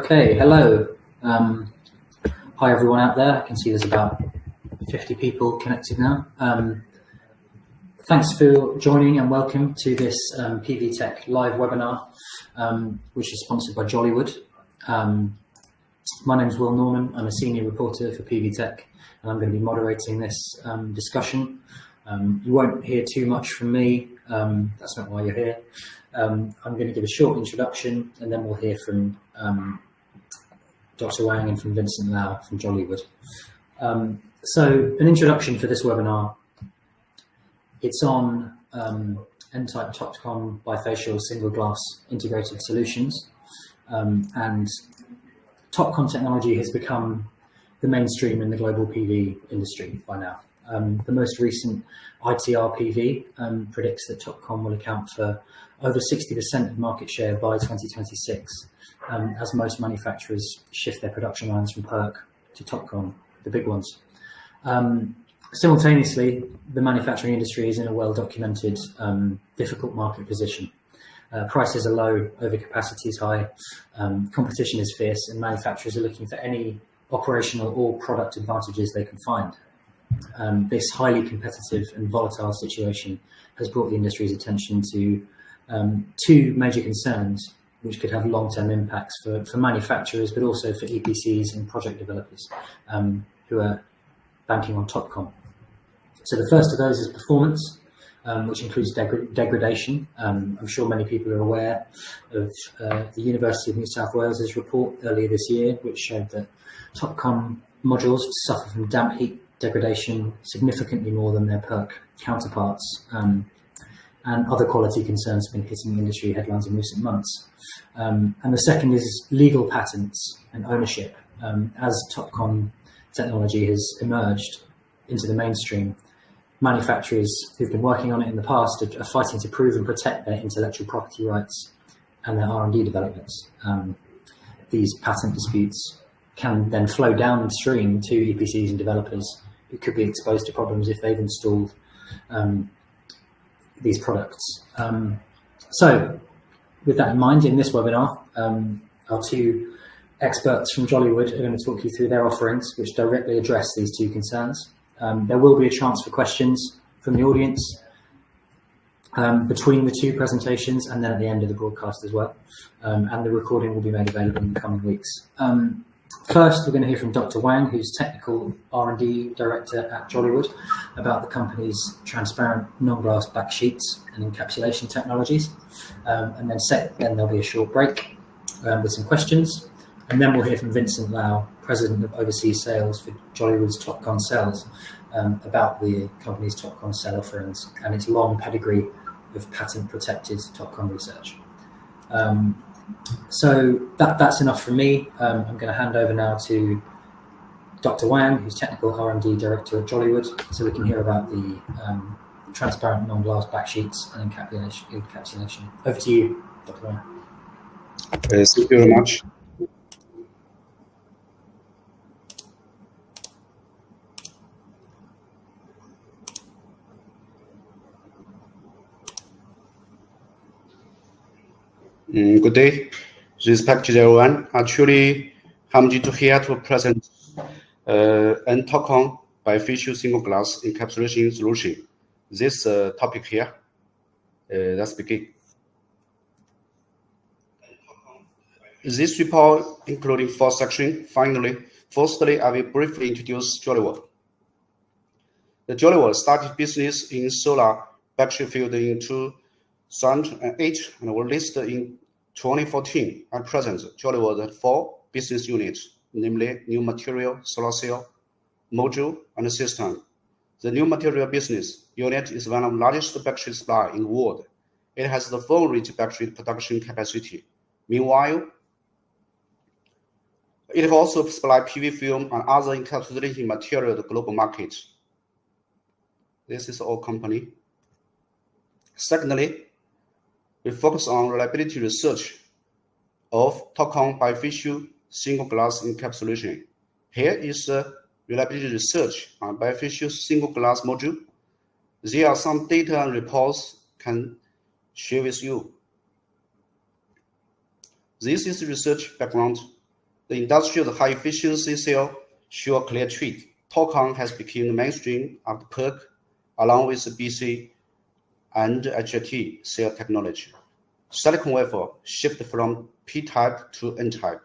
Okay, hello. Hi everyone out there. I can see there's about 50 people connected now. Thanks for joining and welcome to this PV Tech live webinar, which is sponsored by Jolywood. My name is Will Norman. I'm a senior reporter for PV Tech, and I'm going to be moderating this discussion. You won't hear too much from me. That's not why you're here. I'm going to give a short introduction, and then we'll hear from Dr. Wang and from Vincent Lau from Jolywood. So an introduction for this webinar. It's on N-type TOPCon bifacial single glass integrated solutions. And TOPCon technology has become the mainstream in the global PV industry by now. The most recent ITR PV predicts that TOPCon will account for over 60% of market share by 2026, as most manufacturers shift their production lines from PERC to TOPCon, the big ones. Simultaneously, the manufacturing industry is in a well-documented, difficult market position. Prices are low, overcapacity is high, competition is fierce, and manufacturers are looking for any operational or product advantages they can find. This highly competitive and volatile situation has brought the industry's attention to two major concerns which could have long-term impacts for manufacturers, but also for EPCs and project developers who are banking on TOPCon. So the first of those is performance, which includes degradation. I'm sure many people are aware of the University of New South Wales's report earlier this year, which showed that TOPCon modules suffer from damp heat degradation significantly more than their PERC counterparts, and other quality concerns have been hitting industry headlines in recent months. And the second is legal patents and ownership. As TOPCon technology has emerged into the mainstream, manufacturers who've been working on it in the past are fighting to prove and protect their intellectual property rights and their R&D developments. These patent disputes can then flow downstream to EPCs and developers who could be exposed to problems if they've installed these products. So with that in mind, in this webinar, our two experts from Jolywood are going to talk you through their offerings, which directly address these two concerns. There will be a chance for questions from the audience between the two presentations and then at the end of the broadcast as well. And the recording will be made available in the coming weeks. First, we're going to hear from Dr. Wang, who's Technical R&D Director at Jolywood, about the company's transparent non-glass backsheets and encapsulation technologies. And then there'll be a short break with some questions. And then we'll hear from Vincent Lau, President of Overseas Sales for Jolywood's TOPCon Cells, about the company's TOPCon cell offerings and its long pedigree of patent-protected TOPCon research. So that's enough from me. I'm going to hand over now to Dr. Wang, who's Technical R&D Director at Jolywood, so we can hear about the transparent non-glass backsheets and encapsulation. Over to you, Dr. Wang. Thank you very much. Good day, respected everyone. Actually, I'm here to present TOPCon bifacial single glass encapsulation solution. This topic here. Let's begin. This report including 4 sections. Firstly, I will briefly introduce Jolywood. The Jolywood started business in solar backsheet field in 2008 and was listed in 2014. At present, Jolywood has 4 business units, namely new material, solar cell, module, and system. The new material business unit is one of the largest backsheet suppliers in the world. It has the full range backsheet production capacity. Meanwhile, it also supplies PV film and other encapsulating material to the global market. This is our company. Secondly, we focus on reliability research of TOPCon bifacial single glass encapsulation. Here is reliability research on bifacial single glass module. There are some data and reports can share with you. This is research background. The industrial high efficiency cell show a clear trend. TOPCon has become the mainstream after PERC, along with the BC and HLT cell technology. Silicon wafer shift from P-type to N-type.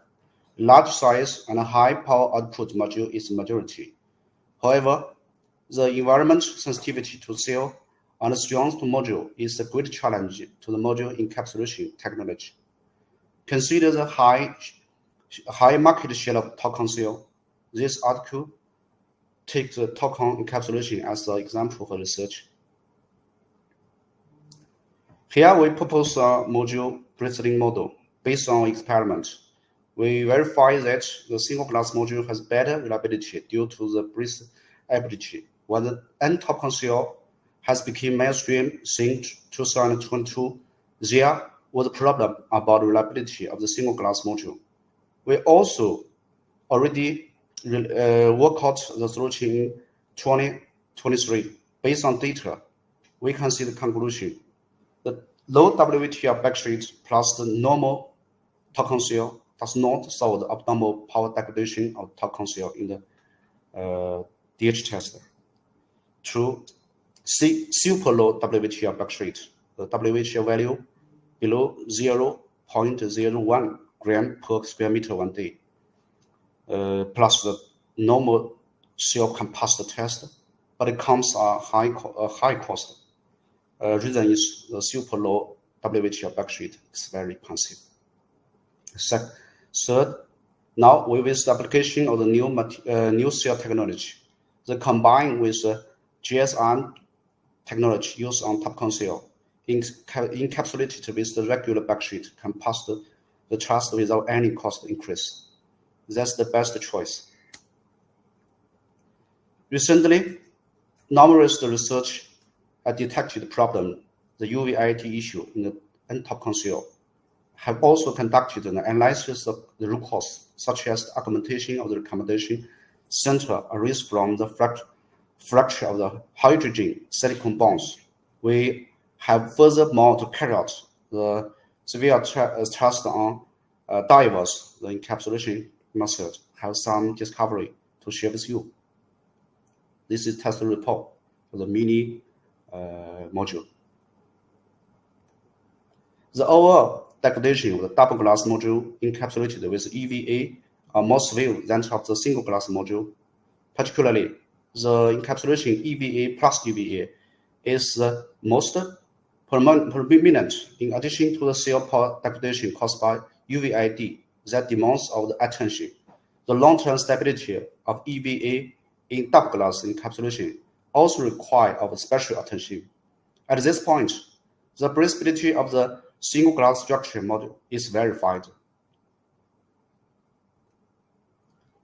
Large size and high power output module is the majority. However, the environment sensitivity to cell and strength to module is a great challenge to the module encapsulation technology. Consider the high market share of TOPCon cell. This article takes the TOPCon encapsulation as the example for research. Here we propose a module bristling model based on experiment. We verify that the single glass module has better reliability due to the breathability. When the TOPCon cell has become mainstream since 2022, there was a problem about reliability of the single glass module. We also already work out the solution in 2023. Based on data, we can see the conclusion. The low WTR backsheet plus the normal TOPCon cell does not solve the abnormal power degradation of TOPCon cell in the DH tester. To see super low WTR backsheet, the WTR value below 0.01 gram per square meter 1 day, plus the normal cell can pass the test, but it comes at high cost. Reason is the super low WTR backsheet is very expensive. Third, now with the application of the new cell technology, the combined with the GSM technology used on TOPCon cell, encapsulated with the regular backsheet, can pass the test without any cost increase. That's the best choice. Recently, numerous research have detected the problem, the UVIT issue in the TOPCon cell, have also conducted an analysis of the root cause, such as the augmentation of the recommendation center arise from the fracture of the hydrogen silicon bonds. We have furthermore to carry out the severe test on divers. The encapsulation method have some discovery to share with you. This is test report for the mini module. The overall degradation of the double glass module encapsulated with EVA are more severe than of the single glass module. Particularly, the encapsulation EVA plus EVA is the most prominent in addition to the cell power degradation caused by UVID that demands of the attention. The long-term stability of EVA in double glass encapsulation also require of special attention. At this point, the breathability of the single glass structure module is verified.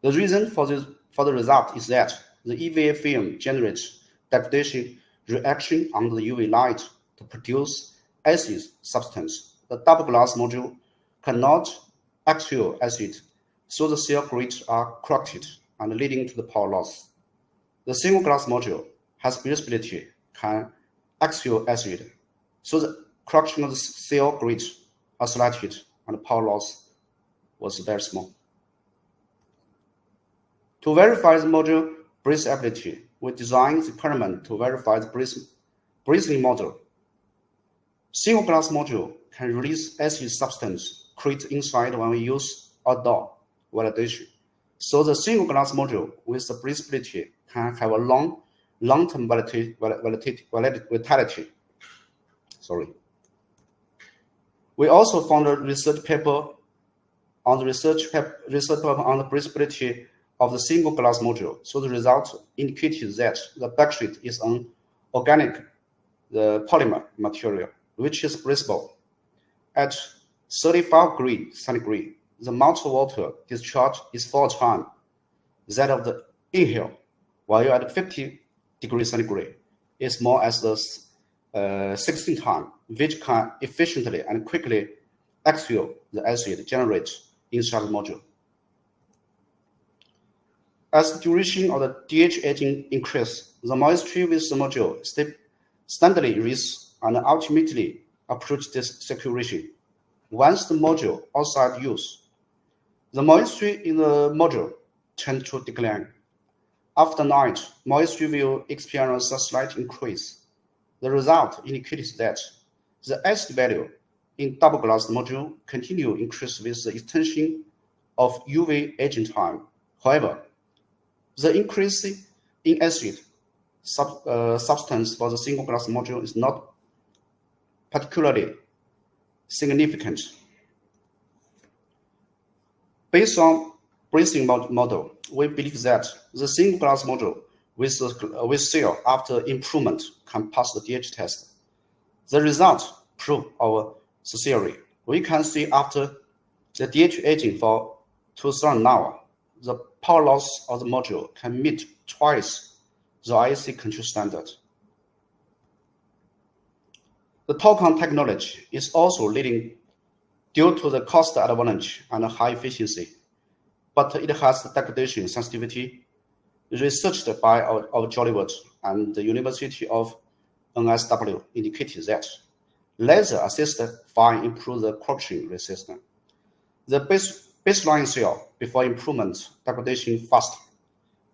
The reason for the result is that the EVA film generates degradation reaction under the UV light to produce acid substance. The double glass module cannot exhale acid, so the cell grids are corrupted and leading to the power loss. The single glass module has breathability, can exhale acid, so the corruption of the cell grids are slighted and the power loss was very small. To verify the module breathability, we designed the experiment to verify the breathing model. Single glass module can release acid substance created inside when we use outdoor validation. So the single glass module with the breathability can have a long-term vitality. We also found a research paper on the breathability of the single glass module. So the result indicated that the backsheet is an organic polymer material, which is breathable. At 35 degrees centigrade, the melted water discharge is 4 times that of the inhale, while at 50 degrees centigrade, it's more as the 16 times, which can efficiently and quickly exhale the acid generated inside the module. As the duration of the DH aging increases, the moisture with the module steadily rises and ultimately approach this saturation. Once the module outside use, The moisture in the module tends to decline. After night, moisture will experience a slight increase. The result indicates that the acid value in double glass module continue increase with the extension of UV aging time. However, the increase in acid substance for the single glass module is not particularly significant. Based on breathing model, we believe that the single glass module with cell after improvement can pass the DH test. The result prove our theory. We can see after the DH aging for 2000 hours, the power loss of the module can meet twice the IEC control standard. The TOPCon technology is also leading due to the cost advantage and high efficiency, but it has degradation sensitivity. Researched by our Jolywood and the University of NSW indicated that laser-assisted fine improve the corruption resistance. The baseline cell before improvement degradation fast,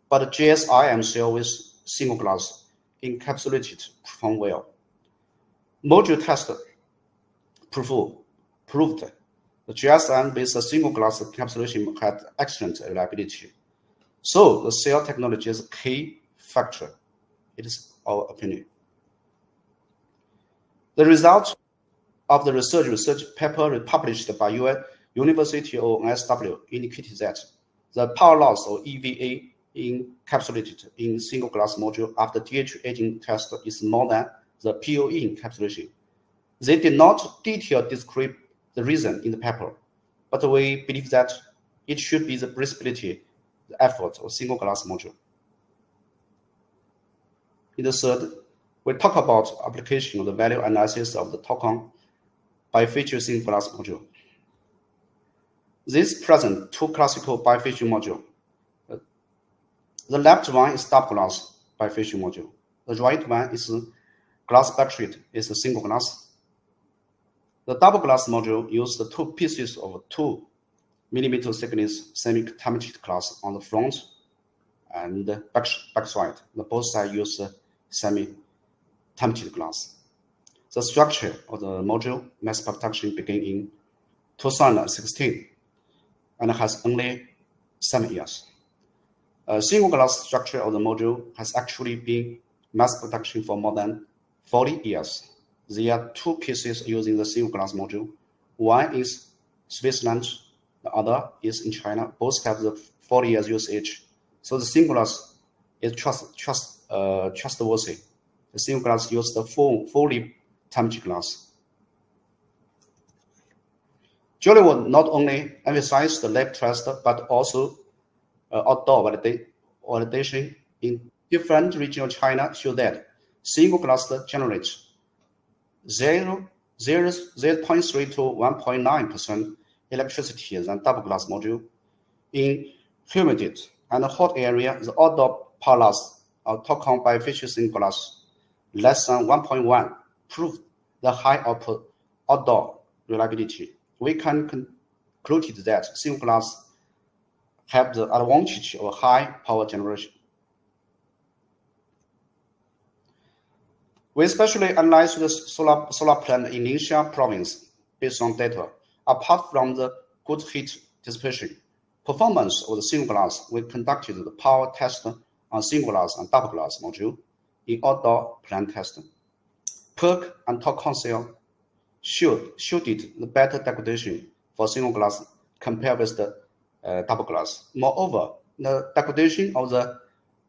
but GSIM cell with single glass encapsulated perform well. Module test proved the GSM with a single glass encapsulation had excellent reliability. So the cell technology is a key factor. It is our opinion. The result of the research paper published by University of NSW indicated that the power loss of EVA encapsulated in single glass module after DH aging test is more than the POE encapsulation. They did not detail describe the reason in the paper, but we believe that it should be the breathability, the effort of single glass module. In the third, we talk about application of the value analysis of the TOPCon bifacial single glass module. This present two classical bifacial module. The left one is double glass bifacial module. The right one is glass backsheet, is a single glass. The double glass module uses two pieces of 2 mm thickness semi-tamaged glass on the front and back side. The both sides use semi-tamaged glass. The structure of the module mass production began in 2016 and has only 7 years. A single glass structure of the module has actually been mass production for more than 40 years. There are 2 cases using the single glass module. One is Switzerland, the other is in China. Both have the 40 years usage. So the single glass is trustworthy. The single glass uses the fully tamaged glass. Jolywood not only emphasized the lab test, but also outdoor validation in different regions of China show that single glass generates 0.3 to 1.9% electricity than double glass module. In humid and hot area, the outdoor power loss of TOPCon bifacial single glass less than 1.1 proved the high output outdoor reliability. We can conclude that single glass have the advantage of high power generation. We especially analyzed the solar plant in Ningxia province based on data. Apart from the good heat dissipation performance of the single glass, we conducted the power test on single glass and double glass module in outdoor plant testing. PERC and TOPCon cell showed the better degradation for single glass compared with the double glass. Moreover, the degradation of the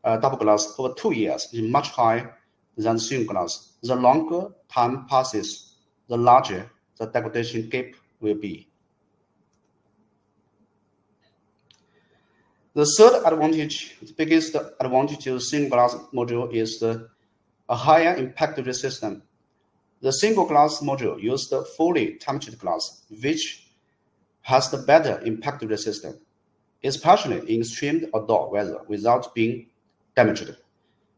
double glass over 2 years is much higher than single glass. The longer time passes, the larger the degradation gap will be. The third advantage, the biggest advantage of single glass module is a higher impact resistance. The single glass module uses the fully tamaged glass, which has the better impact resistance, especially in extreme outdoor weather without being damaged.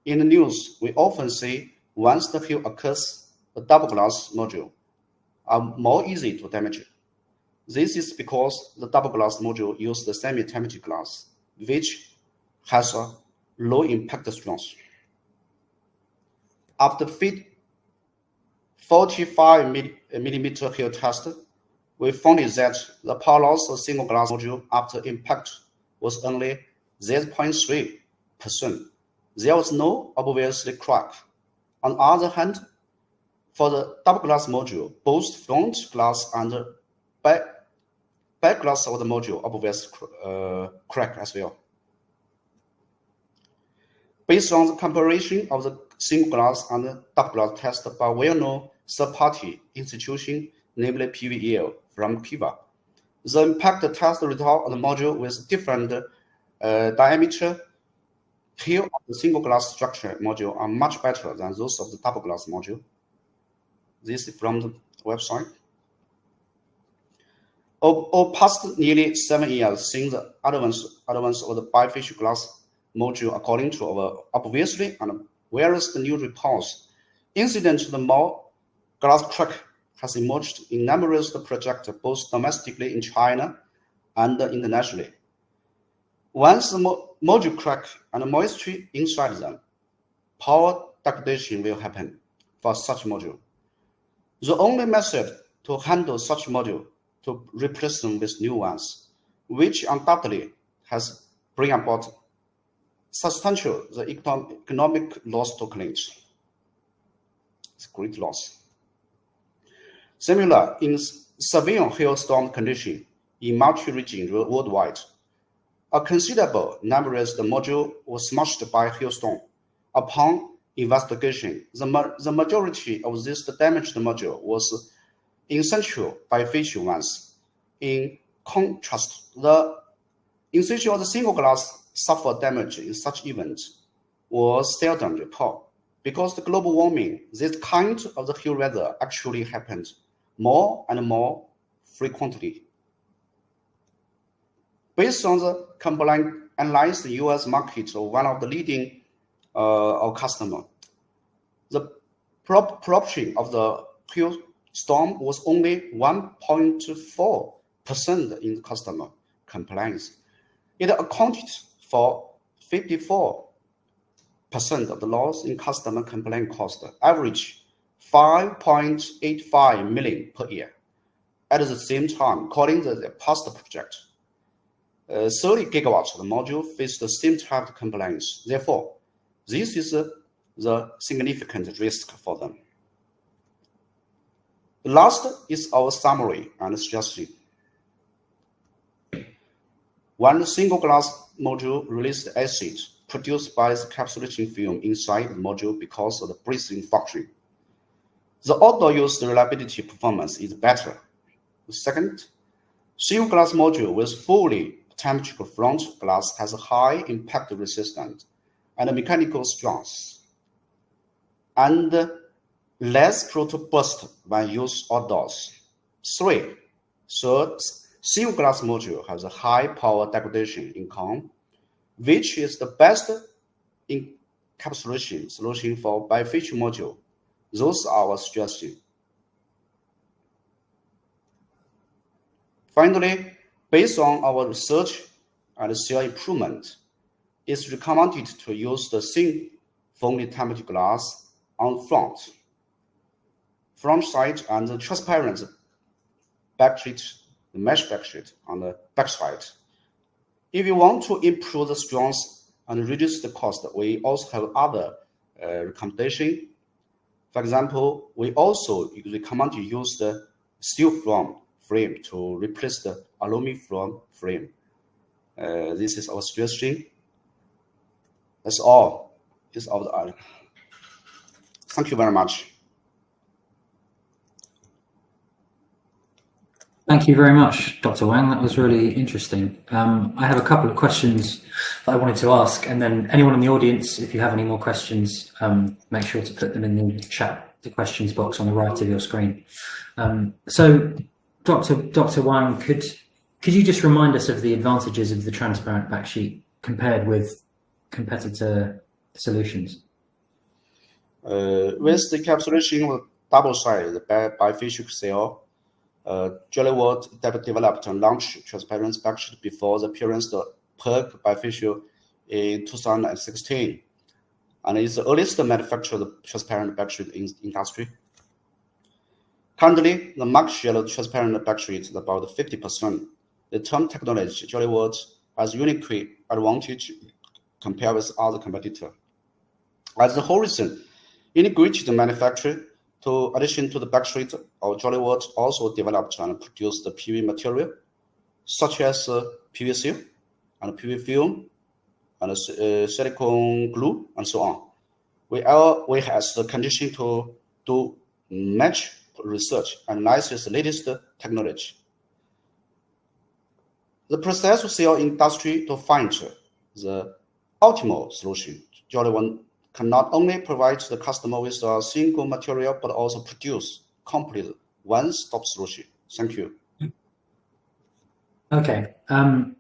In the news, we often see once the field occurs, the double glass module are more easy to damage. This is because the double glass module uses the semi-tempered glass, which has a low impact strength. After 45 millimeter hair test, we found that the power loss of single glass module after impact was only 0.3%. There was no obvious crack. On the other hand, for the double glass module, both front glass and back glass of the module obvious crack as well. Based on the comparison of the single glass and double glass test by well-known third-party institution, namely PVEL from Kiva, the impact test result of the module with different diameter here of the single glass structure module are much better than those of the double glass module. This is from the website. Over past nearly 7 years since the advance of the bifacial glass module, according to our obviously and various new reports, incident to the more glass crack has emerged in numerous projects both domestically in China and internationally. Once the module crack and moisture inside them, power degradation will happen for such module. The only method to handle such module to replace them with new ones, which undoubtedly has bring about substantial the economic loss to clients. It's a great loss. Similar, in severe hailstorm condition in multi-region worldwide, a considerable number of the module was smashed by hailstorm. Upon investigation, the majority of this damaged module was essential bifacial ones. In contrast, the essential of the single glass suffered damage in such events was seldom reported. Because the global warming, this kind of the hail weather actually happens more and more frequently. Based on the complaint analyzed the US market of one of the leading our customer, the proportion of the hailstorm was only 1.4% in customer complaints. It accounted for 54% of the loss in customer complaint cost, average 5.85 million per year. At the same time, according to the past project, 30 gigawatts of the module face the same type of complaints. Therefore, this is the significant risk for them. The last is our summary and strategy. One single glass module released acid produced by the encapsulation film inside the module because of the breathing function. The outdoor use reliability performance is better. Second, single glass module with fully temperature front glass has a high impact resistance and mechanical strength, and less prone to burst when used outdoors. Third, single glass module has a high power degradation income, which is the best encapsulation solution for bifacial module. Those are our strategy. Finally, based on our research and cell improvement, it's recommended to use the thin foamy temperature glass on front side and the transparent backsheet, the mesh backsheet on the back side. If you want to improve the strength and reduce the cost, we also have other recommendation. For example, we also recommend to use the steel frame to replace the aluminum frame. This is our strategy. That's all. It's all. Thank you very much. Thank you very much, Dr. Wang. That was really interesting. I have a couple of questions that I wanted to ask, and then anyone in the audience, if you have any more questions, make sure to put them in the chat, the questions box on the right of your screen. So, Dr. Wang, could you just remind us of the advantages of the transparent backsheet compared with competitor solutions? With the encapsulation of double-sided bifacial cell, Jolywood developed and launched transparent backsheet before the appearance of PERC Bifacial in 2016, and is the earliest manufacturer of transparent backsheet in industry. Currently, the market share of transparent backsheet is about 50%. The term technology, Jolywood has unique advantage compared with other competitors. As the horizon integrated manufacturing, to addition to the backsheet, our Jolywood also developed and produced the PV material, such as PVC and PV film and silicone glue and so on. We have the condition to do much research and analyze the latest technology. The process of cell industry to find the optimal solution. Jolywood can not only provide the customer with a single material, but also produce complete one-stop solution. Thank you. Okay. And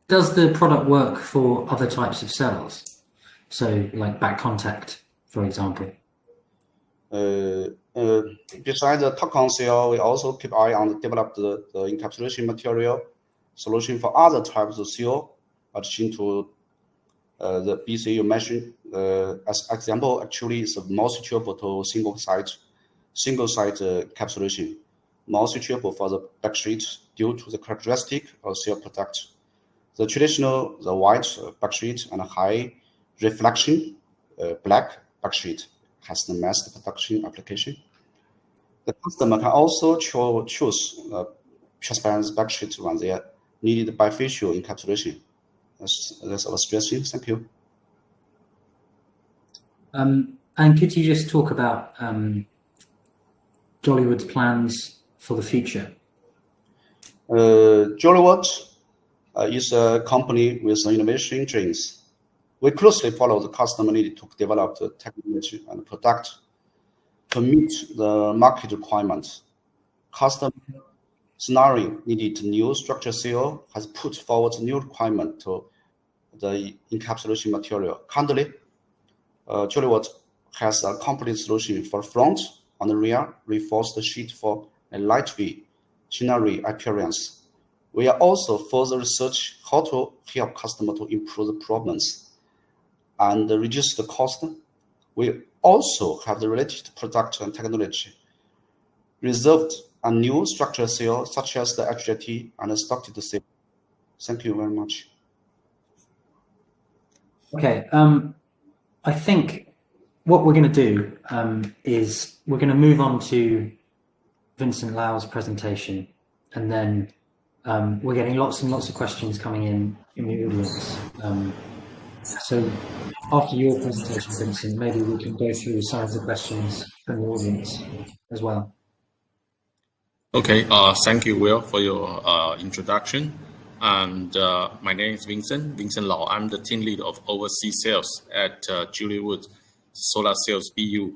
does the product work for other types of cells? So like back contact, for example? Besides the TOPCon cell, we also keep eye on develop the encapsulation material solution for other types of cell, addition to the BC you mentioned. As example, actually, it's more suitable to single site encapsulation, more suitable for the backsheet due to the characteristic of cell product. The traditional, the white backsheet and high reflection black backsheet has the mass production application. The customer can also choose transparent backsheet when they needed bifacial encapsulation. That's our stressing. Thank you. And could you just talk about Jolywood's plans for the future? Jolywood is a company with innovation dreams. We closely follow the customer need to develop the technology and product to meet the market requirements. Customer scenario needed new structure cell has put forward new requirement to the encapsulation material. Currently, Jolywood has a complete solution for front and rear reinforced sheet for a lightweight scenario appearance. We are also further research how to help customer to improve the problems and reduce the cost. We also have the related product and technology reserved a new structure cell such as the HJT and structured cell. Thank you very much. Okay, I think what we're going to do is we're going to move on to Vincent Lau's presentation, and then we're getting lots and lots of questions coming in the audience. So after your presentation, Vincent, maybe we can go through some of the questions from the audience as well. Okay, thank you, Will, for your introduction. And my name is Vincent Lau. I'm the team lead of overseas sales at Jolywood Solar Sales BU.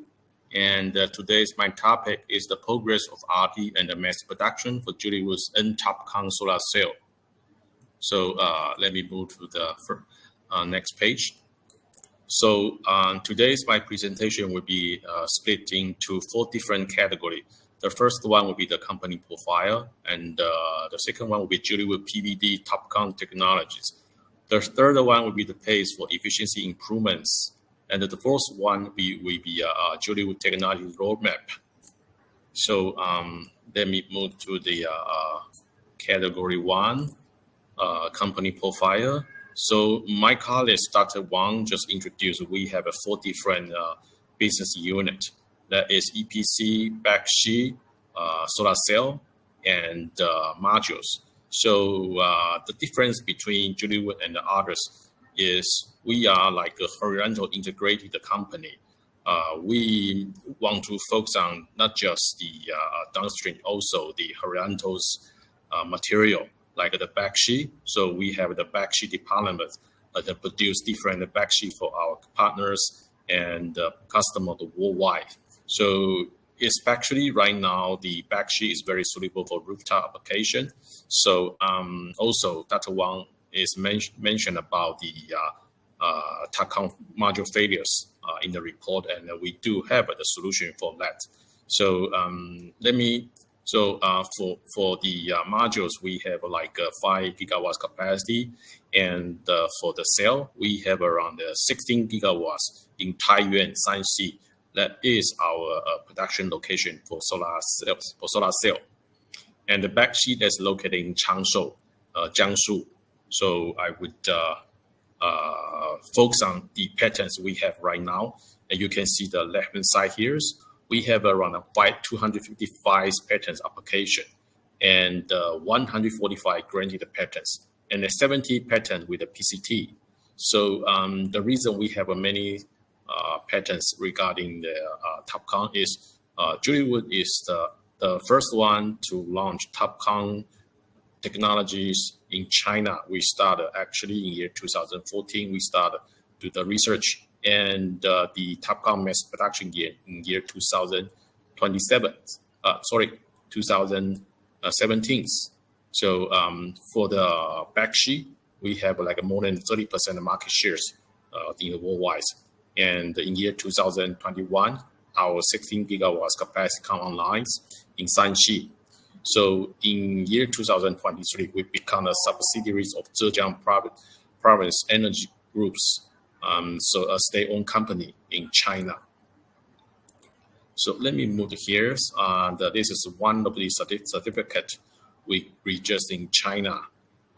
And today's my topic is the progress of RD and the mass production for Jolywood's TOPCon solar cell. So let me move to the next page. So today's my presentation will be split into 4 different categories. The first one will be the company profile, and the second one will be Jolywood PVD TOPCon technologies. The third one will be the pace for efficiency improvements, and the fourth one will be Jolywood technology roadmap. So let me move to the category 1, company profile. So my colleague, Dr. Wang, just introduced, we have 4 different business units. That is EPC, backsheet, solar cell, and modules. So the difference between Jolywood and the others is we are like a horizontal integrated company. We want to focus on not just the downstream, also the horizontal material, like the backsheet. So we have the backsheet department that produce different backsheet for our partners and customers worldwide. So especially right now, the backsheet is very suitable for rooftop application. So also Dr. Wang is mentioned about the TOPCon module failures in the report, and we do have the solution for that. So let me So for the modules, we have like 5 gigawatts capacity, and for the cell, we have around 16 gigawatts in Taiyuan, Shanxi. That is our production location for solar cells, for solar cell. And the backsheet is located in Changzhou, Jiangsu. So I would focus on the patents we have right now. And you can see the left-hand side here. We have around 255 patents application and 145 granted patents and 70 patents with a PCT. So the reason we have many patents regarding the TOPCon is Jolywood is the first one to launch TOPCon technologies in China. We started actually in year 2014. We started to the research and the TOPCon mass production year in year 2017. So for the backsheet, we have like more than 30% of market shares in the worldwide. And in year 2021, our 16 gigawatts capacity come online in Shanxi. So in year 2023, we become a subsidiary of Zhejiang Province Energy Groups, so a state-owned company in China. So let me move here. This is one of the certificate we registered in China,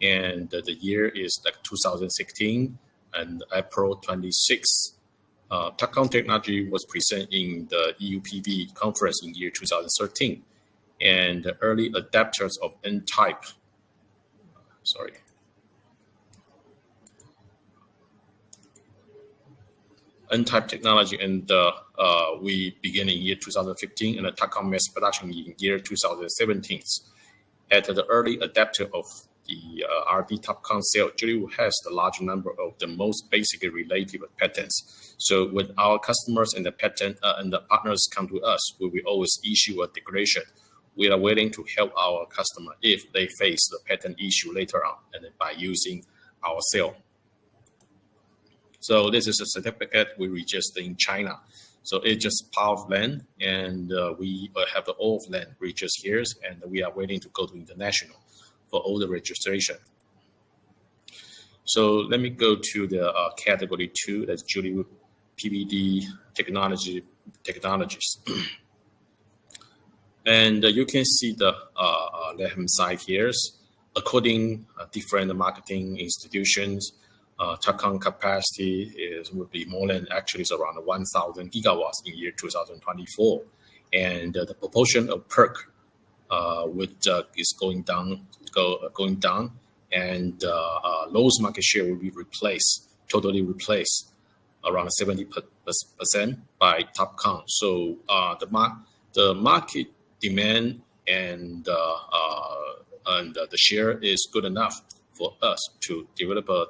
and the year is like 2016 and April 26. TOPCon technology was presented in the EUPV conference in year 2013, and the early adapters of N-type. N-type technology, and we began in year 2015, and the TOPCon mass production in year 2017. At the early adapter of the RB TOPCon cell, Jolywood has the large number of the most basically related patents. So when our customers and the patent and the partners come to us, we will always issue a declaration. We are willing to help our customer if they face the patent issue later on, and by using our cell. So this is a certificate we registered in China. So it's just part of land, and we have the all of land registered here, and we are waiting to go to international for all the registration. So let me go to the category 2, that's Jolywood PVD technologies. And you can see the left-hand side here. According different marketing institutions, TOPCon capacity would be more than actually is around 1,000 gigawatts in year 2024, and the proportion of PERC is going down, and Low's market share will be totally replaced, around 70% by TOPCon. So the market demand and the share is good enough for us to develop a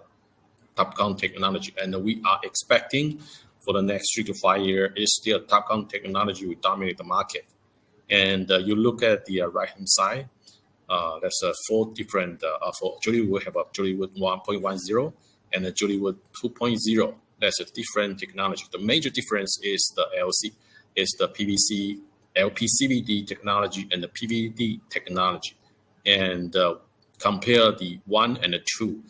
TOPCon technology, and we are expecting for the next 3 to 5 years is still TOPCon technology will dominate the market. And you look at the right-hand side, there's 4 different, for Jolywood, we have a Jolywood 1.10 and a Jolywood 2.0. That's a different technology. The major difference is the PVC, LPCVD technology and the PVD technology. And compare the 1 and the 2.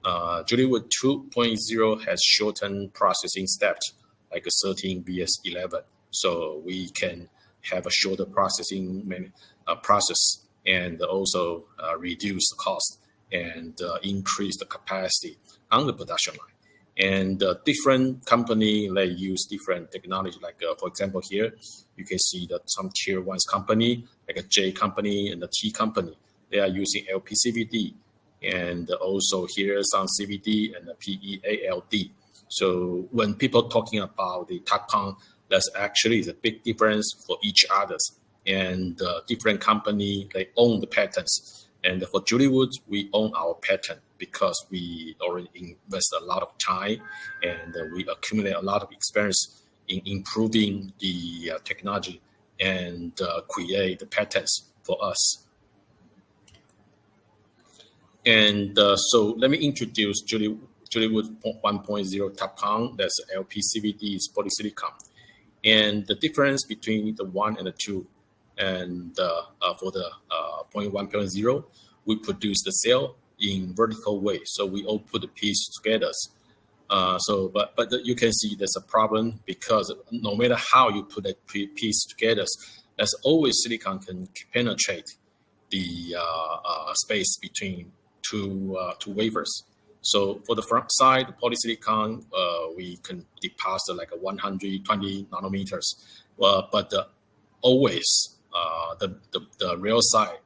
Jolywood 2.0 has shortened processing steps, like a 13 vs 11. So we can have a shorter processing process, and also reduce the cost and increase the capacity on the production line. And different company, they use different technology. Like for example, here you can see that some tier 1 company, like a J company and the T company, they are using LPCVD. And also here some CVD and the PEALD. So when people talking about the TOPCon, that's actually the big difference for each others. And different company, they own the patents. And for Jolywood, we own our patent because we already invest a lot of time, and we accumulate a lot of experience in improving the technology and create the patents for us. And so let me introduce Jolywood 1.0 TOPCon. That's LPCVD is polysilicon. And the difference between the 1 and the 2, and for the 0.1, 0.0, we produce the cell in vertical way. So we all put the piece together. But you can see there's a problem because no matter how you put that piece together, as always silicon can penetrate the space between two wafers. So for the front side, polysilicon, we can deposit like a 120 nanometers. But always the real side,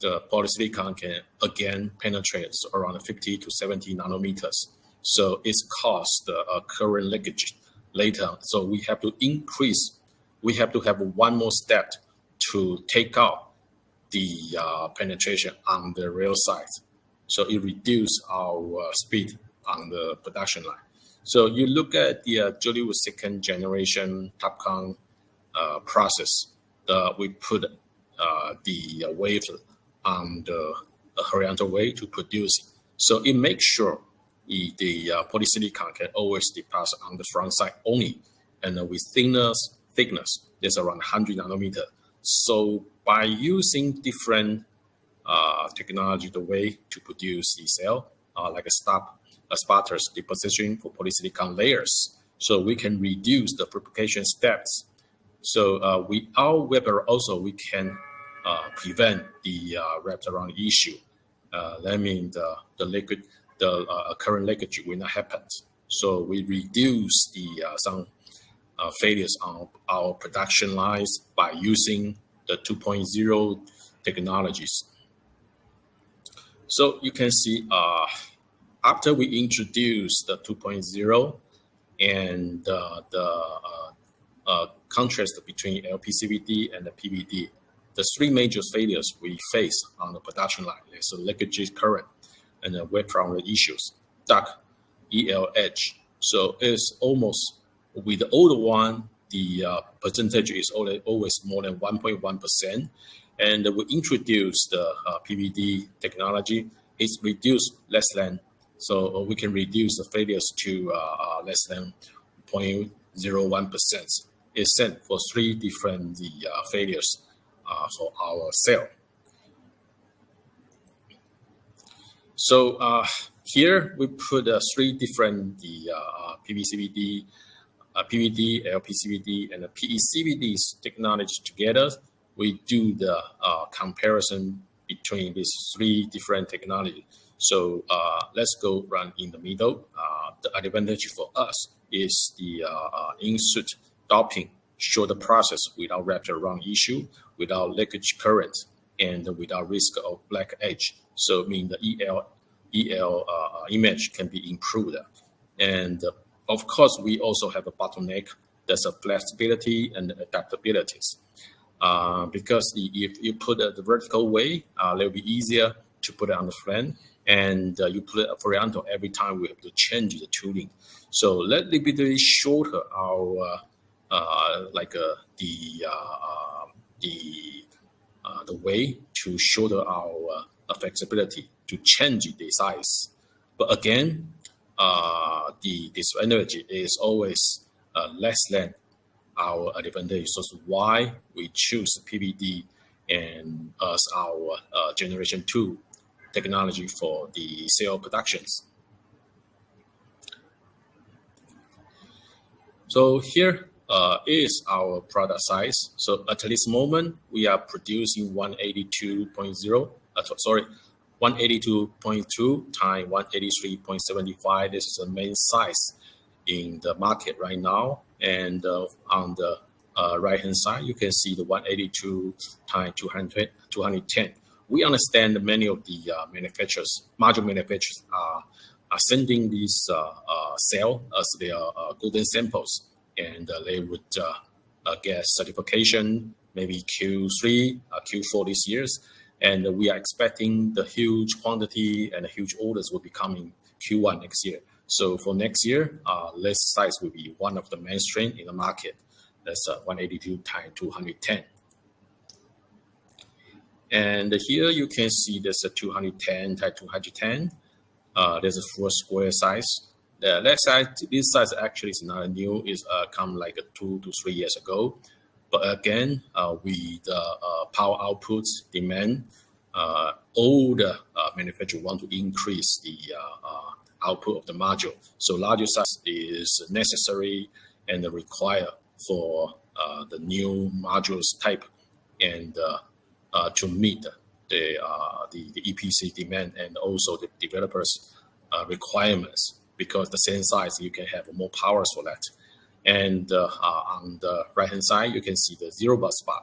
the polysilicon can again penetrate around 50 to 70 nanometers. So it's caused current leakage later. So we have to increase. We have to have one more step to take out the penetration on the real side. So it reduces our speed on the production line. So you look at the Jolywood second generation TOPCon process. We put the wave on the horizontal way to produce it. So it makes sure the polysilicon can always deposit on the front side only, and with thickness is around 100 nanometer. So by using different technology, the way to produce the cell, like a sputters deposition for polysilicon layers, so we can reduce the fabrication steps. So without Weber also we can prevent the wrapped around issue. That means the liquid, the current leakage will not happen. So we reduce the some failures on our production lines by using the 2.0 technologies. So you can see after we introduce the 2.0 and the contrast between LPCVD and the PVD, the three major failures we face on the production line is the leakage current and the wet from the issues, dark ELH. So it's almost with the older one, the percentage is always more than 1.1%. And we introduced the PVD technology. It's reduced less than, so we can reduce the failures to less than 0.01%. It's sent for three different failures for our cell. So here we put three different PVCVD, PVD, LPCVD, and the PECVD technology together. We do the comparison between these three different technologies. So let's go run in the middle. The advantage for us is the in-suit doping, show the process without wrapped around issue, without leakage current, and without risk of black edge. So I mean the EL image can be improved. And of course, we also have a bottleneck. That's a flexibility and adaptabilities. Because if you put it the vertical way, it'll be easier to put it on the front, and you put it horizontal every time we have to change the tooling. So let me be shorter our the way to shorter our flexibility to change the size. But again, this energy is always less than our advantage. So that's why we choose PVD and as our generation 2 technology for the cell productions. So here is our product size. So at this moment, we are producing 182.0, 182.2 times 183.75. This is the main size in the market right now. And on the right-hand side, you can see the 182 times 210. We understand that many of the manufacturers, module manufacturers, are sending these cell as their golden samples, and they would get certification maybe Q3, Q4 this year. And we are expecting the huge quantity and huge orders will be coming Q1 next year. So for next year, this size will be one of the mainstream in the market. That's 182 times 210. And here you can see there's a 210 times 210. There's a full square size. This size actually is not new. It's come like 2 to 3 years ago. But again, with power output demand, all the manufacturers want to increase the output of the module. So larger size is necessary and required for the new modules type and to meet the EPC demand and also the developers' requirements, because the same size you can have more powers for that. And on the right hand side, you can see the zero bus bar.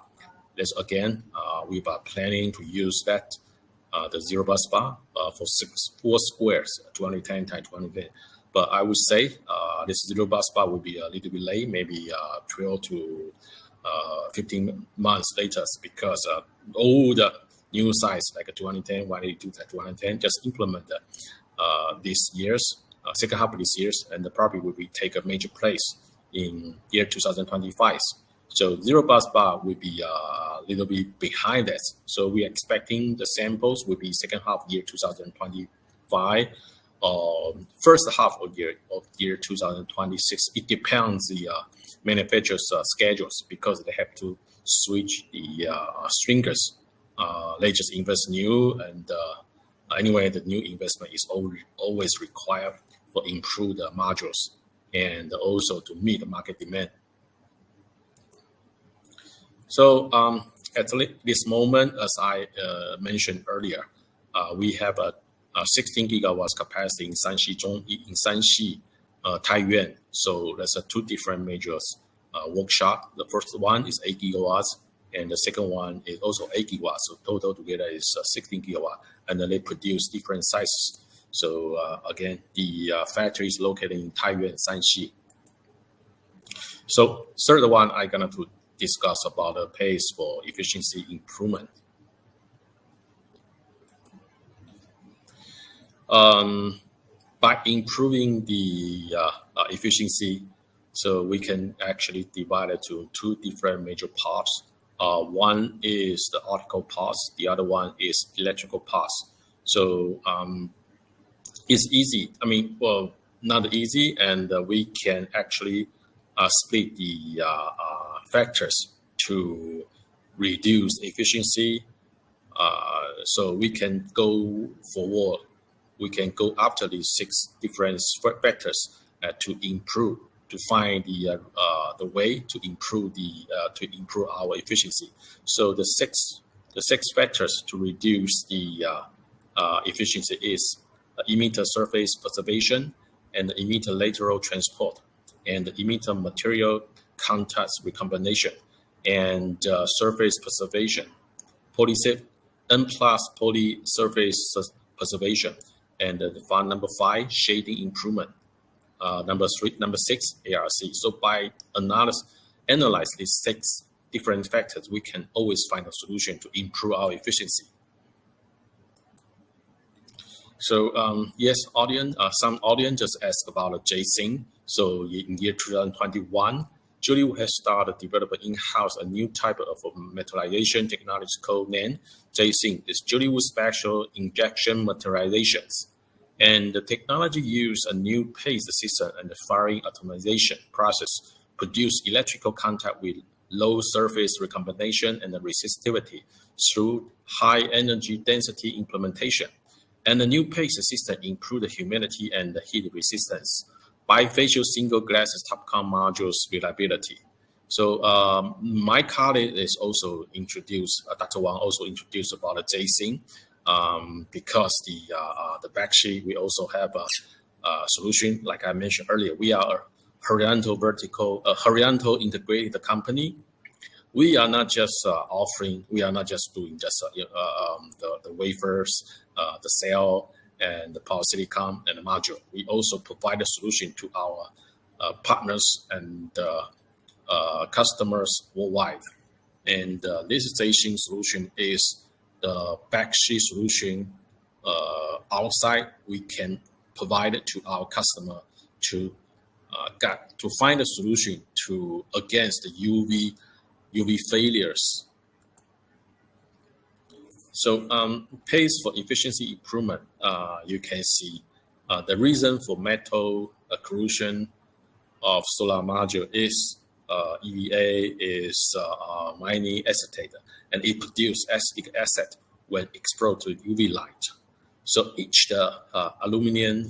That's again, we are planning to use that the zero bus bar for 4 squares, 210 times 210. But I would say this zero bus bar will be a little bit late, maybe 12 to 15 months later, because all the new size like a 210, 182 times 210 just implemented this year's second half of this year, and probably will be take a major place in year 2025. So zero bus bar will be a little bit behind that. So we're expecting the samples will be second half year 2025 or first half of year 2026. It depends the manufacturer's schedules, because they have to switch the stringers. They just invest new, and anyway, the new investment is always required for improved modules and also to meet the market demand. So at this moment, as I mentioned earlier, we have a 16 gigawatts capacity in Shanxi, Taiyuan. So there's 2 different major workshop. The first one is 8 gigawatts, and the second one is also 8 gigawatts. So total together is 16 gigawatts, and then they produce different sizes. So again, the factory is located in Taiyuan, Shanxi. So third one, I'm gonna to discuss about the pace for efficiency improvement. By improving the efficiency, so we can actually divide it to 2 different major parts. One is the optical parts, the other one is electrical parts. So it's easy. I mean, well, not easy, and we can actually split the factors to reduce efficiency. So we can go forward. We can go after these 6 different factors to improve, to find the way to improve our efficiency. So the six factors to reduce the efficiency is emitter surface preservation, and the emitter lateral transport, and the emitter material contact recombination, and surface preservation, N+ poly surface preservation, and number 5, shading improvement. Number 6, ARC. So by analyze these 6 different factors, we can always find a solution to improve our efficiency. So yes, some audience just asked about J-Sync. So in year 2021, Jolywood has started developing in-house a new type of materialization technology called NAND. J-Sync is Jolywood Special Injection Materializations. And the technology uses a new paste system and the firing atomization process produce electrical contact with low surface recombination and the resistivity through high energy density implementation. And the new paste system improves the humidity and the heat resistance. Bifacial single glasses TOPCon modules reliability. So my colleague is also introduced, Dr. Wang also introduced about the J-Sync. Because the backsheet, we also have a solution. Like I mentioned earlier, we are a horizontal integrated company. We are not just doing just the wafers, the cell, and the power silicon and the module. We also provide a solution to our partners and customers worldwide. And this J-Sync solution is the backsheet solution outside. We can provide it to our customer to find a solution against the UV failures. So pace for efficiency improvement, you can see the reason for metal corrosion of solar module is EVA is mining acetate, and it produces acetic acid when exposed to UV light. So etch the aluminum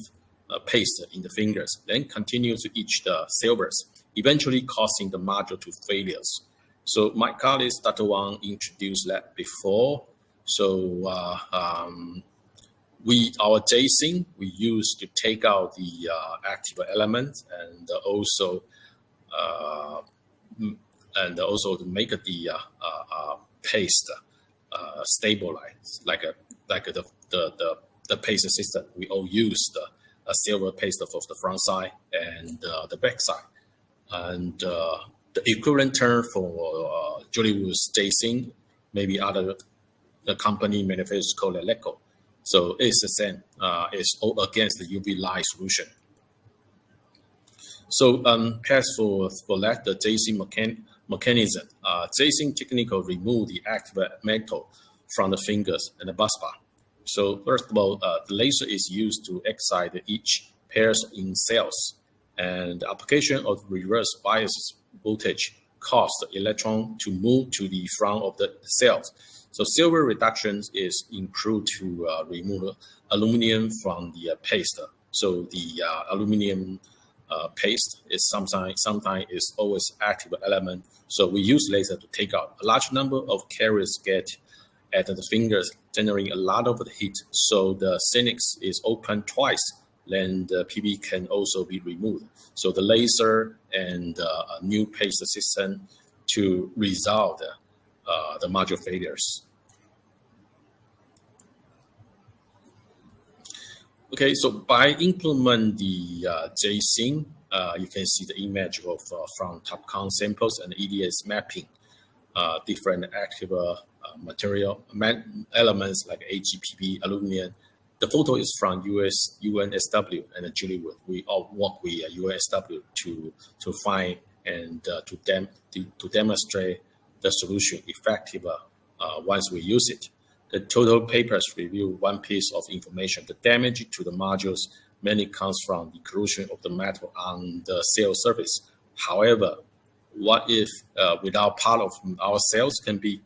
paste in the fingers, then continue to etch the silvers, eventually causing the module to failures. So my colleague Dr. Wang introduced that before. So our jasing we use to take out the active elements and also to make the paste stabilize, like the paste system. We all use a silver paste for the front side and the back side, and the equivalent term for Jolywood's jasing, maybe the company manufacturers call it LECO. So it's the same. It's all against the UV light solution. So as for that, the jasing mechanism, jasing technique remove the active metal from the fingers and the bus bar. So first of all, the laser is used to excite each pairs in cells, and the application of reverse bias voltage cause the electron to move to the front of the cells. So silver reduction is improved to remove aluminum from the paste. So the aluminum paste is sometimes is always active element. So we use laser to take out a large number of carriers get at the fingers, generating a lot of the heat. So the Synix is open twice, then the PB can also be removed. So the laser and a new paste system to resolve the module failures. Okay, so by implement the jasing, you can see the image of from TOPCon samples and EDS mapping different active material elements like AGPB, aluminum. The photo is from UNSW and Jolywood. We all work with UNSW to find and to demonstrate the solution effective once we use it. The total papers review one piece of information. The damage to the modules mainly comes from the corrosion of the metal on the cell surface. However, what if without part of our cells can be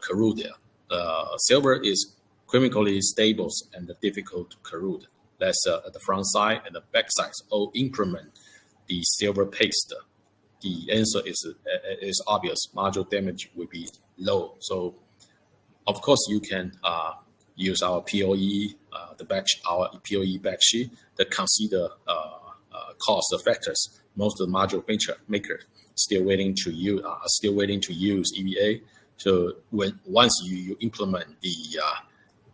corroded? Silver is chemically stable and difficult to corrode. That's at the front side and the back side. All implement the silver paste. The answer is obvious. Module damage will be low. So, of course, you can use our POE, our POE backsheet that consider cost factors. Most of the module makers still waiting to use EVA. So once you implement the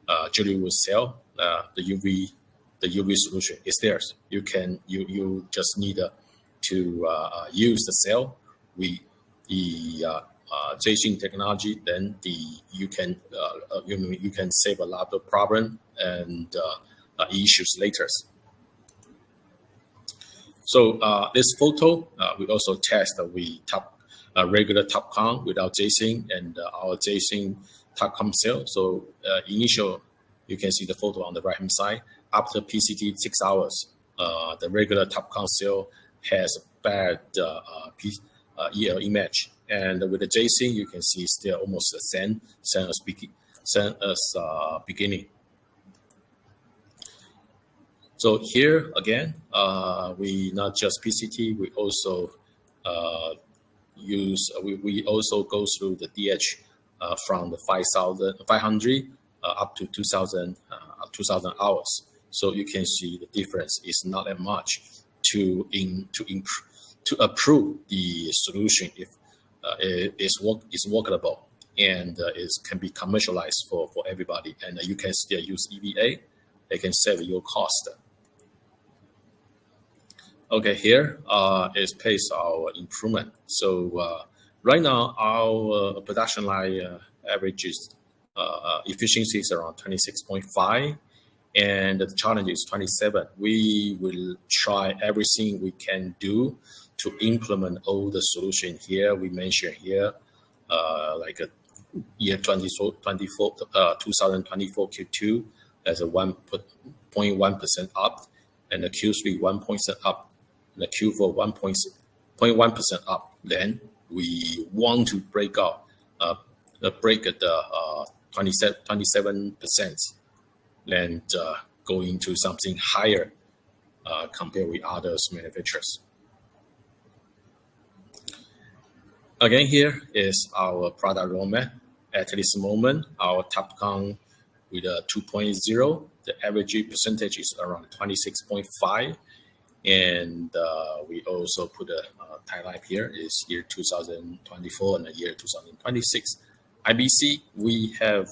Jolywood cell, the UV solution is theirs. You just need to use the cell with the jasing technology. Then you can save a lot of problem and issues later. So this photo we also test regular TOPCon without jasing and our jasing TOPCon cell. So initial, you can see the photo on the right hand side. After PCT 6 hours, the regular TOPCon cell has a bad EL image, and with the jasing, you can see still almost the same as beginning. So here again, we not just PCT, we also we also go through the DH from the 500 up to 2,000 hours. So you can see the difference is not that much to approve the solution if is workable and can be commercialized for everybody, and you can still use EVA. They can save your cost. Okay, here is pace our improvement. So right now our production line averages efficiencies around 26.5, and the challenge is 27. We will try everything we can do to implement all the solution here. We mentioned here, like a year 2024 Q2 as a 1.1% up, and the Q3 1% up, and the Q4 0.1% up. Then we want to break out, break at the 27%, then go into something higher compared with others manufacturers. Again, here is our product roadmap. At this moment, our TOPCon with a 2.0, the average percentage is around 26.5. And we also put a timeline here is year 2024 and the year 2026. IBC, we have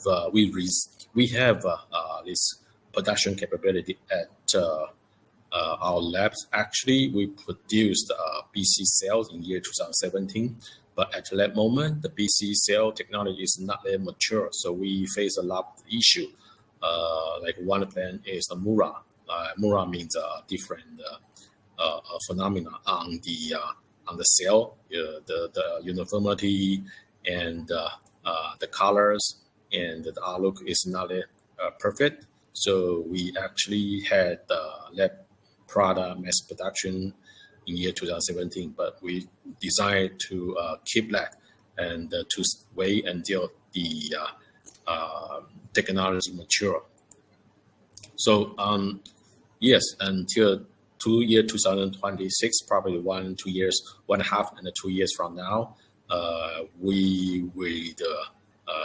this production capability at our labs. Actually, we produced BC cells in year 2017, but at that moment, the BC cell technology is not that mature, so we face a lot of issue. Like one of them is the Mura. Mura means different phenomena on the cell, the uniformity and the colors and the outlook is not perfect. So we actually had lab product mass production in year 2017, but we decided to keep that and to wait until the technology mature. So yes, until year 2026, probably 1, 2 years, 1.5 and 2 years from now, we will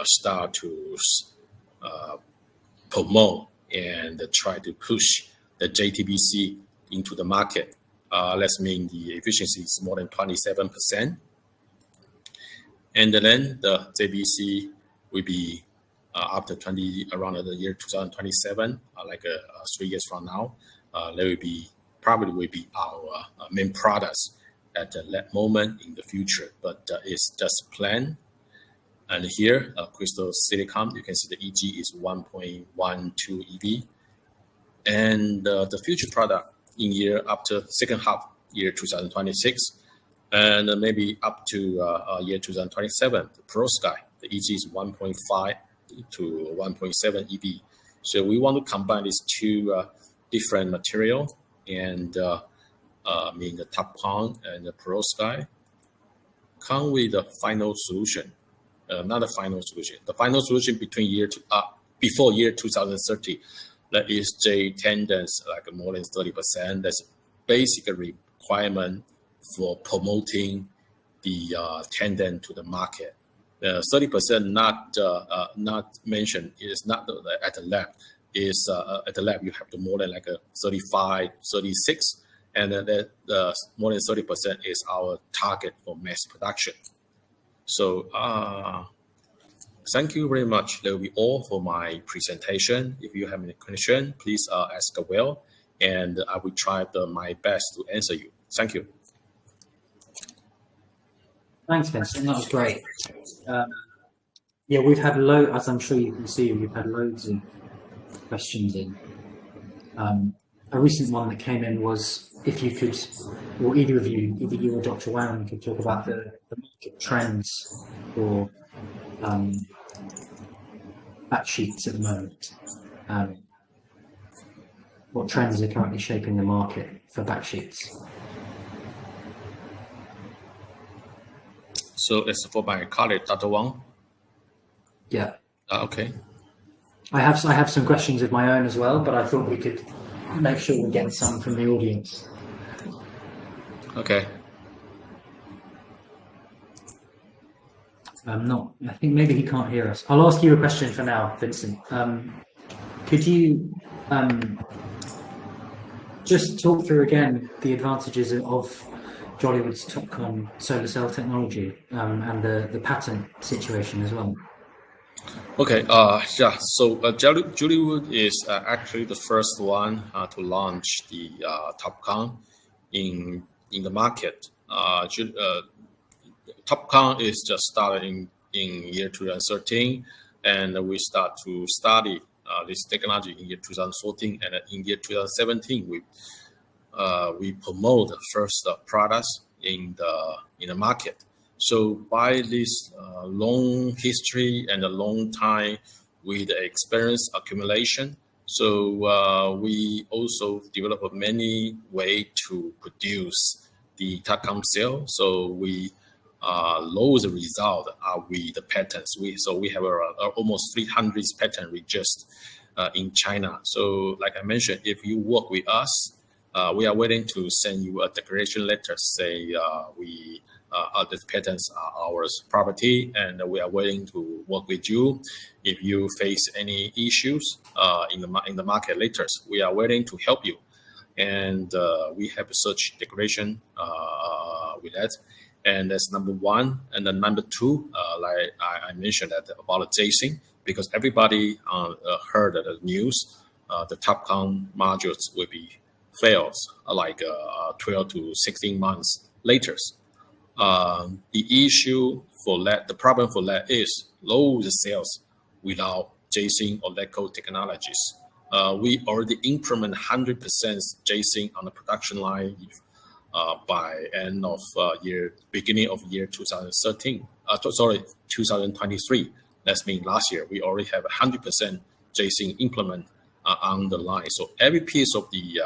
start to promote and try to push the JTBC into the market. Let's mean the efficiency is more than 27%. And then the JBC will be after around the year 2027, like 3 years from now. There will be probably our main products at that moment in the future, but it's just planned. And here, crystal silicon, you can see the EG is 1.12 EV. And the future product in year after second half, year 2026, and maybe up to year 2027, the Pro Sky, the EG is 1.5 to 1.7 EV. So we want to combine these two different material and mean the TOPCon and the Pro Sky come with a final solution. Not a final solution. The final solution between before year 2030, that is J tendons like more than 30%. That's basic requirement for promoting the tendon to the market. 30% not mentioned is not at the lab. Is at the lab you have to more than like a 35, 36, and the more than 30% is our target for mass production. So thank you very much. That will be all for my presentation. If you have any question, please ask Will, and I will try my best to answer you. Thank you. Thanks, Vincent. That was great. Yeah, we've had as I'm sure you can see, we've had loads of questions in. A recent one that came in was if you could, or either of you, either you or Dr. Wang, could talk about the market trends for backsheets at the moment. What trends are currently shaping the market for backsheets? So it's for my colleague, Dr. Wang. Yeah. Okay. I have some questions of my own as well, but I thought we could make sure we get some from the audience. Okay. I think maybe he can't hear us. I'll ask you a question for now, Vincent. Could you just talk through again the advantages of Jolywood's TOPCon solar cell technology and the patent situation as well? Okay. Yeah. So Jolywood is actually the first one to launch the TOPCon in the market. TOPCon is just started in year 2013, and we start to study this technology in year 2014, and in year 2017 we promote the first products in the market. So by this long history and a long time with experience accumulation, so we also develop many ways to produce the TOPCon sale. So we low the result are with the patents. We have almost 300 patents registered in China. So like I mentioned, if you work with us, we are willing to send you a declaration letter, say the patents are our property, and we are willing to work with you. If you face any issues in the market later, we are willing to help you. And we have such declaration with that. And that's number one. And then number two, like I mentioned that about JSync, because everybody heard the news, the TOPCon modules will be fails like 12 to 16 months later. The issue for that, the problem for that is low the sales without JSync or LECO technologies. We already implement 100% JSync on the production line by end of beginning of year 2023. That means last year we already have 100% JSync implement on the line. So every piece of the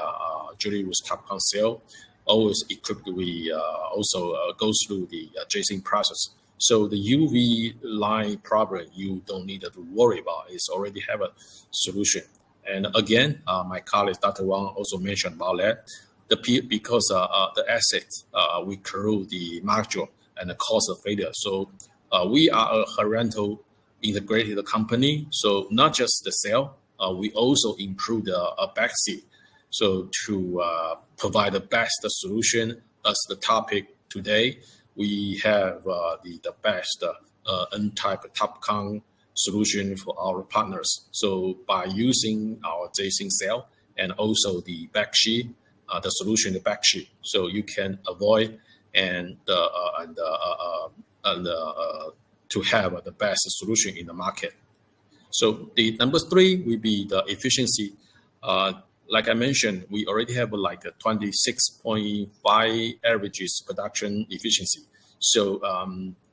Jolywood's TOPCon sale always equipped with also goes through the JSync process. So the UV line problem you don't need to worry about. It's already have a solution. And again, my colleague Dr. Wang also mentioned about that. Because the assets we create the module and the cost of failure. So we are a horizontal integrated company. So not just the sale, we also improve the backsheet. So to provide the best solution as the topic today, we have the best N-type TOPCon solution for our partners. So by using our JSync cell and also the backsheet, the solution, the backsheet, so you can avoid and to have the best solution in the market. So the number three will be the efficiency. Like I mentioned, we already have like a 26.5 averages production efficiency. So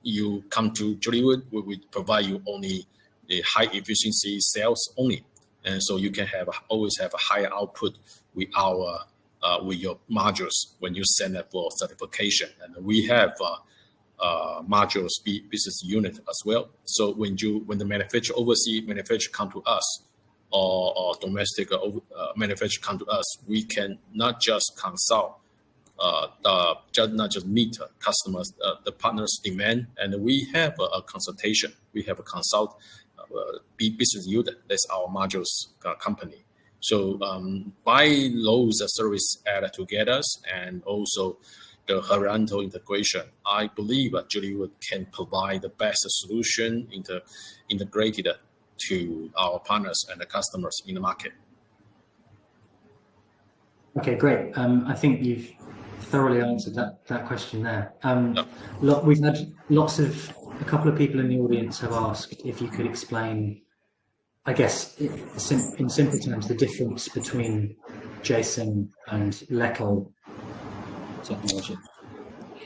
you come to Jolywood, we will provide you only the high efficiency cells only, and so you can always have a higher output with our with your modules when you send it for certification. And we have modules business unit as well. So when the overseas manufacturer come to us, or domestic manufacturer come to us, we can not just consult, not just meet customers, the partners' demand, and we have a consultation. We have a consult business unit. That's our modules company. So by those service added together and also the horizontal integration, I believe that Jolywood can provide the best solution integrated to our partners and the customers in the market. Okay, great. I think you've thoroughly answered that question there. We've had a couple of people in the audience have asked if you could explain, I guess, in simple terms, the difference between JSync and LECO technology.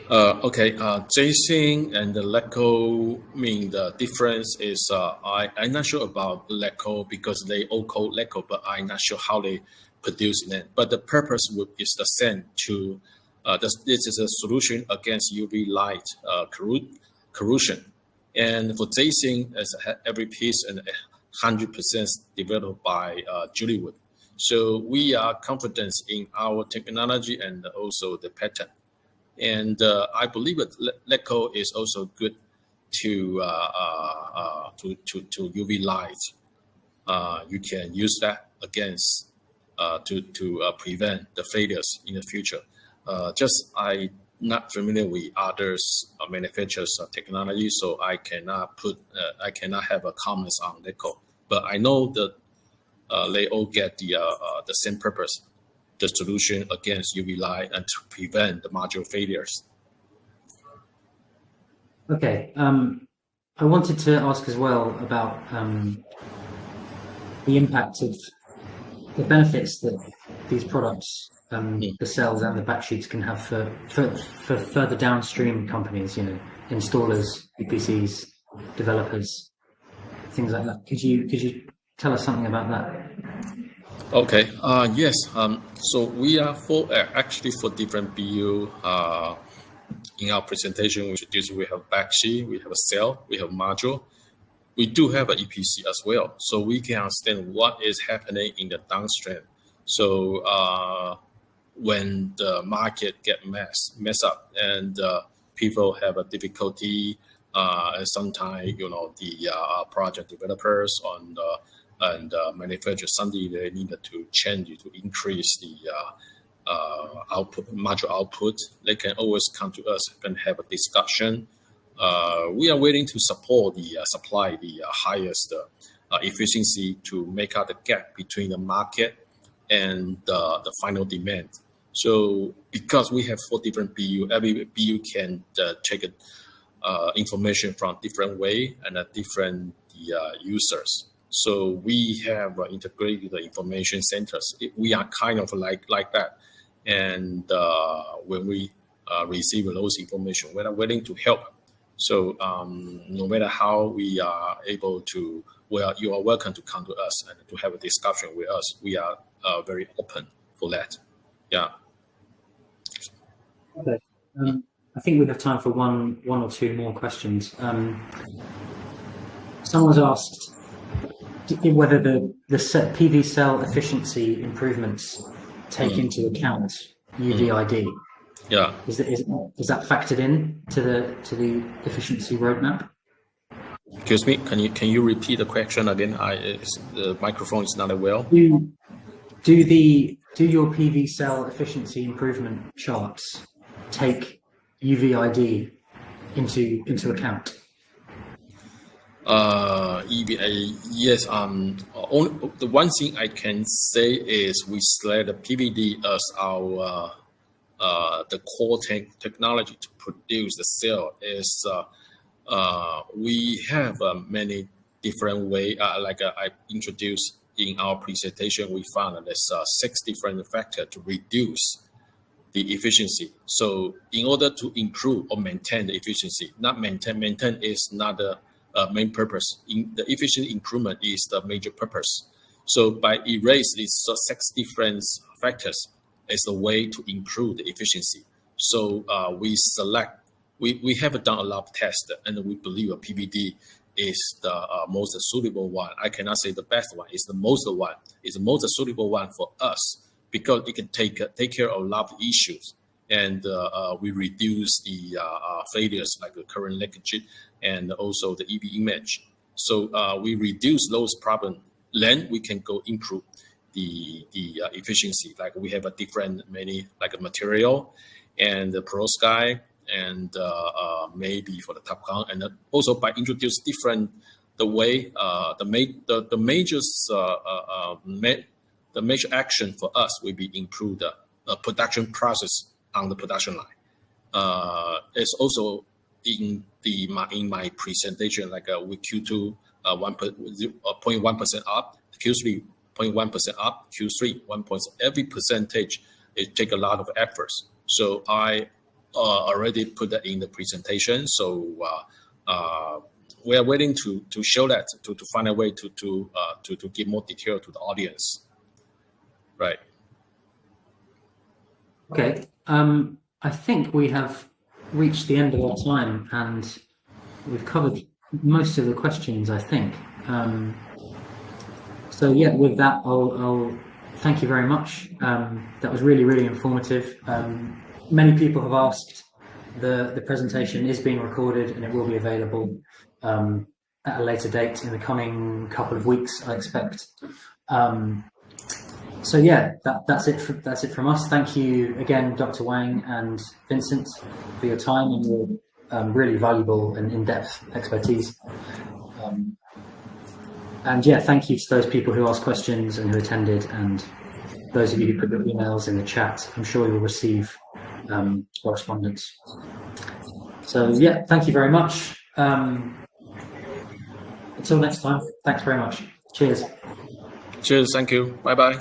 Okay, JSync and the LECO mean the difference is I'm not sure about LECO because they all call LECO, but I'm not sure how they produce it. But the purpose is the same to this is a solution against UV light corrosion. And for JSync, every piece and 100% developed by Jolywood. So we are confident in our technology and also the patent. And I believe that LECO is also good to UV light. You can use that against to prevent the failures in the future. Just I'm not familiar with others manufacturers technology, so I cannot have a comments on LECO. But I know that they all get the same purpose, the solution against UV light and to prevent the module failures. Okay, I wanted to ask as well about the impact of the benefits that these products, the cells and the backsheets, can have for further downstream companies, installers, EPCs, developers, things like that. Could you tell us something about that? Okay. Yes. So we are actually for different BU. In our presentation, we introduced we have backsheet, we have a cell, we have module. We do have an EPC as well, so we can understand what is happening in the downstream. So when the market get mess up and people have a difficulty, and sometimes the project developers and manufacturers suddenly they needed to change it to increase the module output. They can always come to us and have a discussion. We are willing to support the supply the highest efficiency to make out the gap between the market and the final demand. So because we have 4 different BU, every BU can take information from different way and different users. So we have integrated the information centers. We are kind of like that. And when we receive those information, we are willing to help. So no matter how we are able to, well, you are welcome to come to us and to have a discussion with us. We are very open for that. Yeah. Okay. I think we have time for one or two more questions. Someone's asked whether the PV cell efficiency improvements take into account UVID. Yeah. Is that factored in to the efficiency roadmap? Excuse me. Can you repeat the question again? The microphone is not well. Do your PV cell efficiency improvement charts take UVID into account? EVA, yes. The one thing I can say is we select the PVD as our the core technology to produce the cell. Is we have many different ways. Like I introduced in our presentation, we found that there's 6 different factors to reduce the efficiency. So in order to improve or maintain the efficiency, not maintain is not the main purpose. The efficiency improvement is the major purpose. So by erase these 6 different factors is a way to improve the efficiency. So we have done a lot of tests, and we believe a PVD is the most suitable one. I cannot say the best one. It's the most suitable one for us because it can take care of a lot of issues, and we reduce the failures like the current leakage and also the EV image. So we reduce those problems. Then we can go improve the efficiency. Like we have many like a material and the perovskite and maybe for the TOPCon, and also by introduce different the major action for us will be improve the production process on the production line. It's also in my presentation, like with Q2 0.1% up, Q3 0.1% up, Q3 1 point. Every percentage it take a lot of efforts. So I already put that in the presentation. So we are waiting to show that to find a way to give more detail to the audience. Right. Okay. I think we have reached the end of our time, and we've covered most of the questions, I think. So yeah, with that, I'll thank you very much. That was really, really informative. Many people have asked. The presentation is being recorded, and it will be available at a later date in the coming couple of weeks, I expect. So yeah, that's it from us. Thank you again, Dr. Wang and Vincent, for your time and your really valuable and in-depth expertise. And yeah, thank you to those people who asked questions and who attended, and those of you who put your emails in the chat. I'm sure you'll receive correspondence. So yeah, thank you very much. Until next time, thanks very much. Cheers. Cheers. Thank you. Bye-bye.